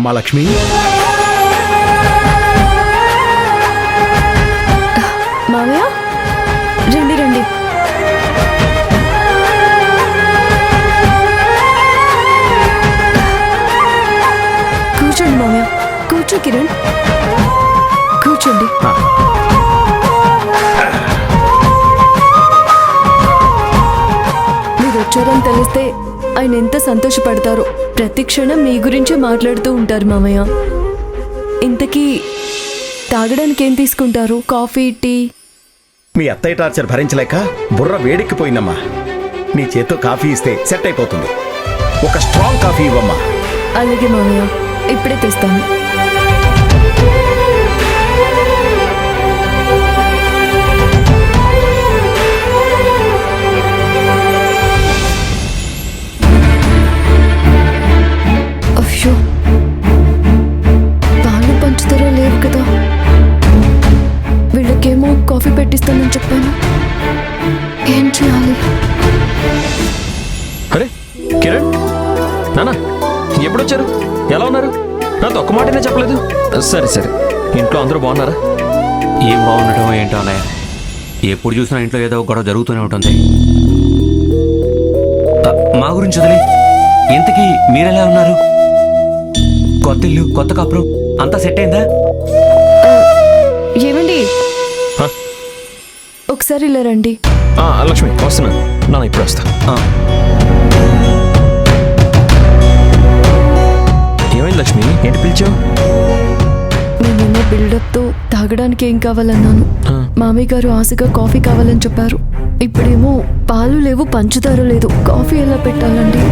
అమ్మా లక్ష్మి, మామయ్య రండి రండి. కూర్చోండి మామయ్య, కూర్చో కిరణ్, కూర్చోండి. మీరు వచ్చారని తెలిస్తే ఆయన ఎంత సంతోషపడతారో. ప్రతి క్షణం మీ గురించే మాట్లాడుతూ ఉంటారు మామయ్య. ఇంతకీ తాగడానికి ఏం తీసుకుంటారు? Coffee, tea? మీ అత్తయ్య టార్చర్ భరించలేక బుర్ర వేడెక్కిపోయిందమ్మా. నీ చేత్తో కాఫీ ఇస్తే సెట్ అయిపోతుంది. ఒక స్ట్రాంగ్ కాఫీ ఇవ్వమ్మా. అలాగే మామయ్య, ఇప్పుడే తెస్తాను. అయ్యో, పాలు పంచుతారో లేరు కదా. వీళ్ళకేమో కాఫీ పెట్టిస్తానని చెప్పాను. ఏం చేయాలి? అరే కిరణ్, నానా ఎప్పుడొచ్చారు? ఎలా ఉన్నారు? నాతో ఒక్క మాటనే చెప్పలేదు. సరే సరే, ఇంట్లో అందరూ బాగున్నారా? ఏం బాగుండటం ఏంటో అన్నయ్య, ఎప్పుడు చూసినా ఇంట్లో ఏదో గొడవ జరుగుతూనే ఉంటుంది. మా గురించి వదిలే, ఇంతకీ మీరెలా ఉన్నారు? కొత్త ఇల్లు, కొత్త కాపురం అంతా సెట్ అయిందా? ఏమండి, ఒకసారి ఇలా రండి. లక్ష్మి వస్తున్నాను. నాన్న ఇప్పుడు వస్తా. ఏమైంది లక్ష్మి, ఏంటి పిలిచావు? నేనున్న బిల్డప్తో తాగడానికి ఏం కావాలన్నాను. మామయ్య గారు ఆశగా కాఫీ కావాలని చెప్పారు. ఇప్పుడేమో పాలు లేవు, పంచుతారో లేదు, కాఫీ ఎలా పెట్టాలండి?